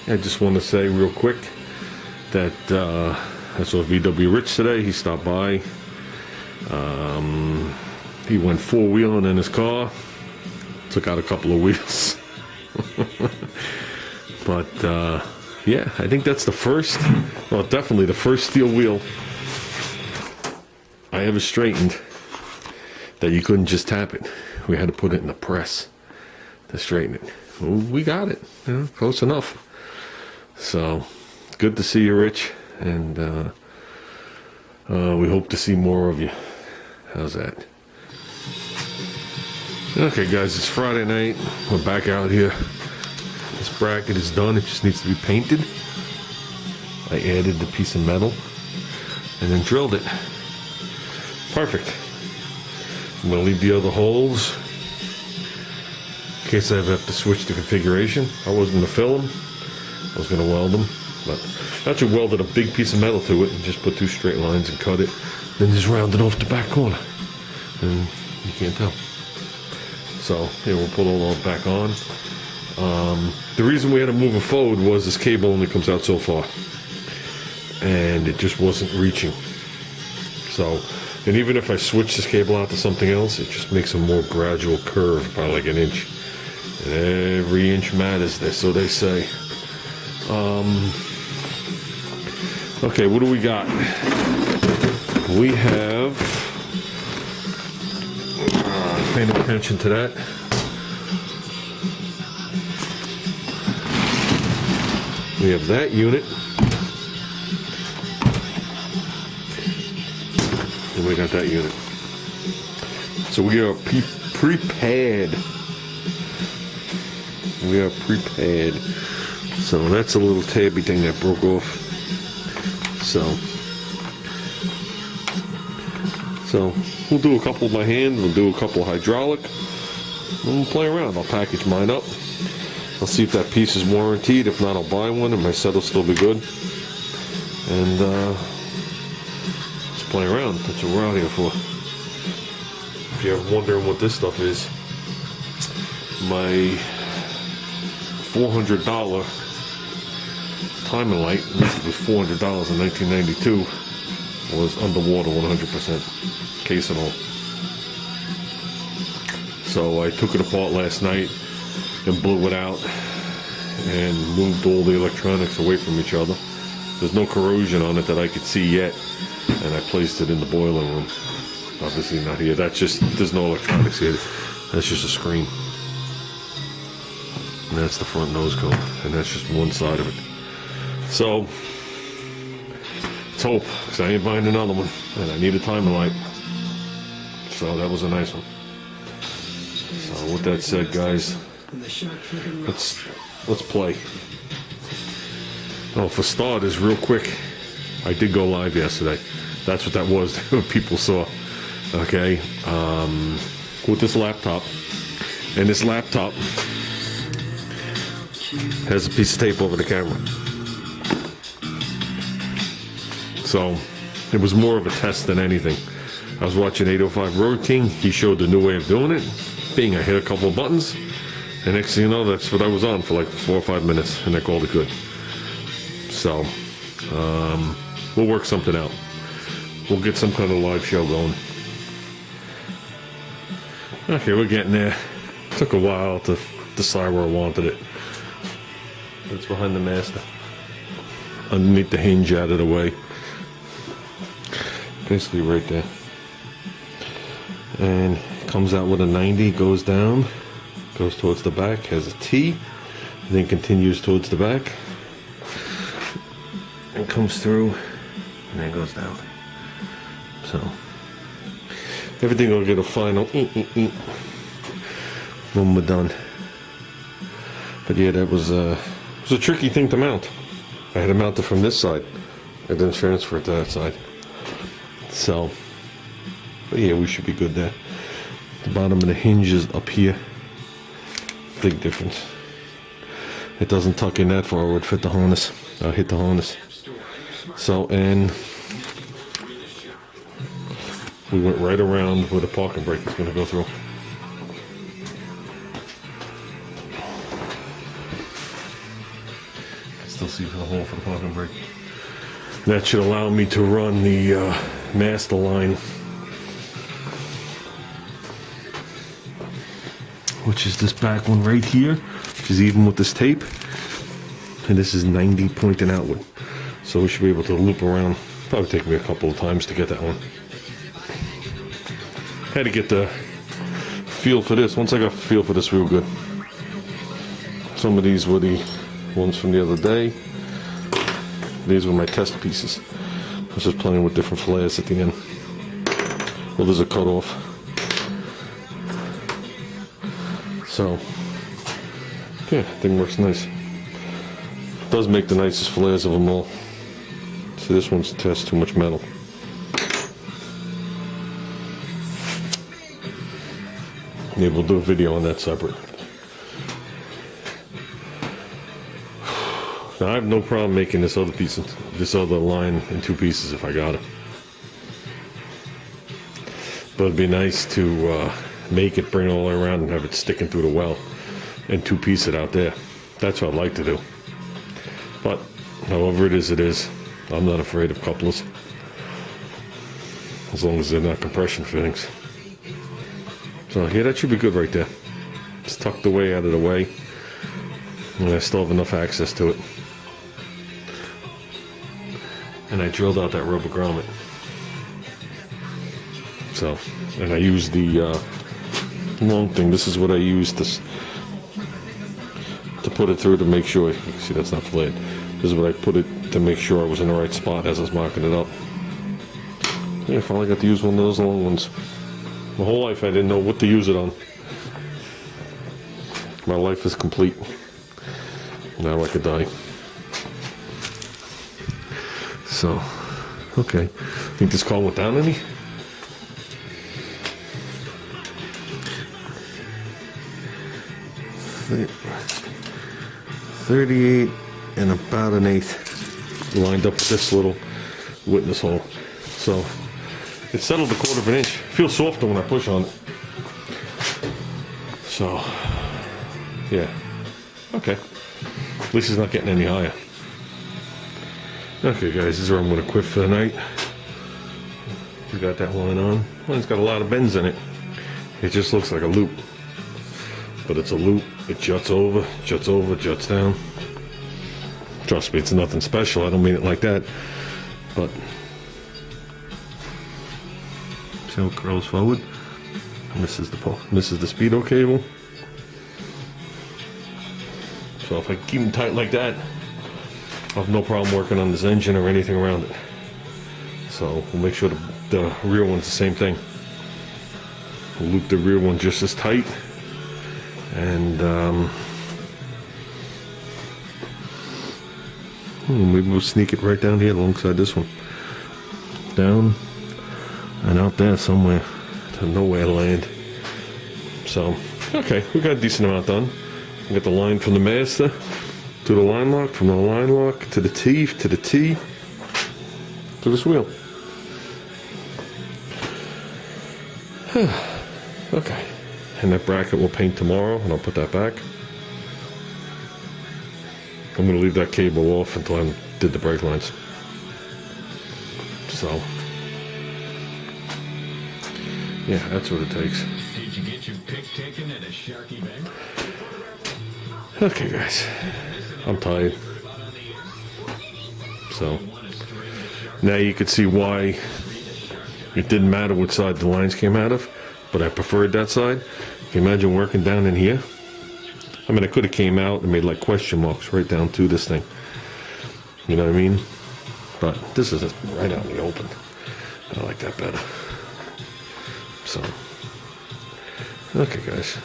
I just want to say real quick that I saw VW Rich today. He stopped by. He went four-wheeling in his car. Took out a couple of wheels. But yeah, I think that's the first, well, definitely the first steel wheel I ever straightened that you couldn't just tap it. We had to put it in the press to straighten it. Well, we got it, you know, close enough. So, good to see you, Rich, and we hope to see more of you. How's that? Okay, guys, it's Friday night. We're back out here. This bracket is done. It just needs to be painted. I added the piece of metal and then drilled it. Perfect. I'm going to leave the other holes in case I ever have to switch the configuration. I wasn't going to fill them. I was going to weld them. But I actually welded a big piece of metal to it and just put two straight lines and cut it. Then just rounded off the back corner. And you can't tell. So, yeah, we'll put all that back on. The reason we had to move it forward was this cable only comes out so far. And it just wasn't reaching. So, and even if I switch this cable out to something else, it just makes a more gradual curve by like an inch. And every inch matters, so they say. Okay, what do we got? We have, paying attention to that. We have that unit. And we got that unit. So we are prepared. We are prepared. So that's a little tabby thing that broke off. So we'll do a couple by hand. We'll do a couple hydraulic. We'll play around. I'll package mine up. I'll see if that piece is warranted. If not, I'll buy one, and my set will still be good. And let's play around. That's what we're out here for. If you're wondering what this stuff is, my $400 timing light, at least it was $400 in 1992, was underwater 100%, case and all. So I took it apart last night and blew it out and moved all the electronics away from each other. There's no corrosion on it that I could see yet, and I placed it in the boiler room. Obviously not here. That's just, there's no electronics here. That's just a screen. And that's the front nose cone, and that's just one side of it. So let's hope, because I ain't buying another one, and I need a timer light. So that was a nice one. So with that said, guys, let's play. Oh, for starters, real quick, I did go live yesterday. That's what that was. People saw. Okay, with this laptop, and this laptop has a piece of tape over the camera. So it was more of a test than anything. I was watching 805 Road King. He showed the new way of doing it. Bing, I hit a couple of buttons, and next thing you know, that's what I was on for like 4 or 5 minutes, and I called it good. So we'll work something out. We'll get some kind of live show going. Okay, we're getting there. Took a while to decide where I wanted it. It's behind the master. Underneath the hinge, out of the way. Basically right there. And comes out with a 90, goes down, goes towards the back, has a T, then continues towards the back, and comes through, and then goes down. So everything will get a final when we're done. But yeah, that was a tricky thing to mount. I had to mount it from this side. I didn't transfer it to that side. So, but yeah, we should be good there. The bottom of the hinge is up here. Big difference. It doesn't tuck in that far. It would fit the harness. I'll hit the harness. So, and we went right around where the parking brake is going to go through. still see for the hole for the parking brake. That should allow me to run the master line, which is this back one right here, which is even with this tape. And this is 90 pointing outward. So we should be able to loop around. Probably take me a couple of times to get that one. Had to get the feel for this. Once I got the feel for this real good. Some of these were the ones from the other day. These were my test pieces. I was just playing with different flares at the end. Well, there's a cutoff. So, yeah, thing works nice. Does make the nicest flares of them all. See, this one's test too much metal. Maybe we'll do a video on that separate. Now I have no problem making this other piece, this other line in two pieces if I got it. But it'd be nice to make it, bring it all the way around, and have it sticking through the well, and two piece it out there. That's what I'd like to do. But however it is, I'm not afraid of couplers, as long as they're not compression fittings. So yeah, that should be good right there. It's tucked away out of the way, and I still have enough access to it. And I drilled out that rubber grommet. So, and I used the long thing. This is what I used to put it through to make sure. You can see that's not flared. This is what I put it to make sure I was in the right spot as I was marking it up. Yeah, I finally got to use one of those long ones. My whole life I didn't know what to use it on. My life is complete. Now I could die. So, okay. Think this call went down any? $38 and about an eighth lined up with this little witness hole. So, it settled a quarter of an inch. Feels softer when I push on it. So, yeah. Okay. At least it's not getting any higher. Okay guys, this is where I'm going to quit for the night. We got that line on. Well, it's got a lot of bends in it. It just looks like a loop. But it's a loop. It juts over, juts down. Trust me, it's nothing special. I don't mean it like that. But see how it curls forward? This is the speedo cable. So if I keep them tight like that, I have no problem working on this engine or anything around it. So we'll make sure the rear one's the same thing. We'll loop the rear one just as tight, and maybe we'll sneak it right down here alongside this one. Down and out there somewhere to nowhere land. So, okay, we got a decent amount done. We got the line from the master to the line lock, from the line lock to the T, to this wheel. Okay, and that bracket we'll paint tomorrow, and I'll put that back. I'm going to leave that cable off until I did the brake lines. So, yeah, that's what it takes. Did you get your pick taken at a Sharky Bank? Okay, guys, I'm tired. So, now you can see why it didn't matter which side the lines came out of, but I preferred that side. Can you imagine working down in here? I mean, I could have came out and made like question marks right down to this thing. You know what I mean? But this is right out in the open. I like that better. So, okay, guys.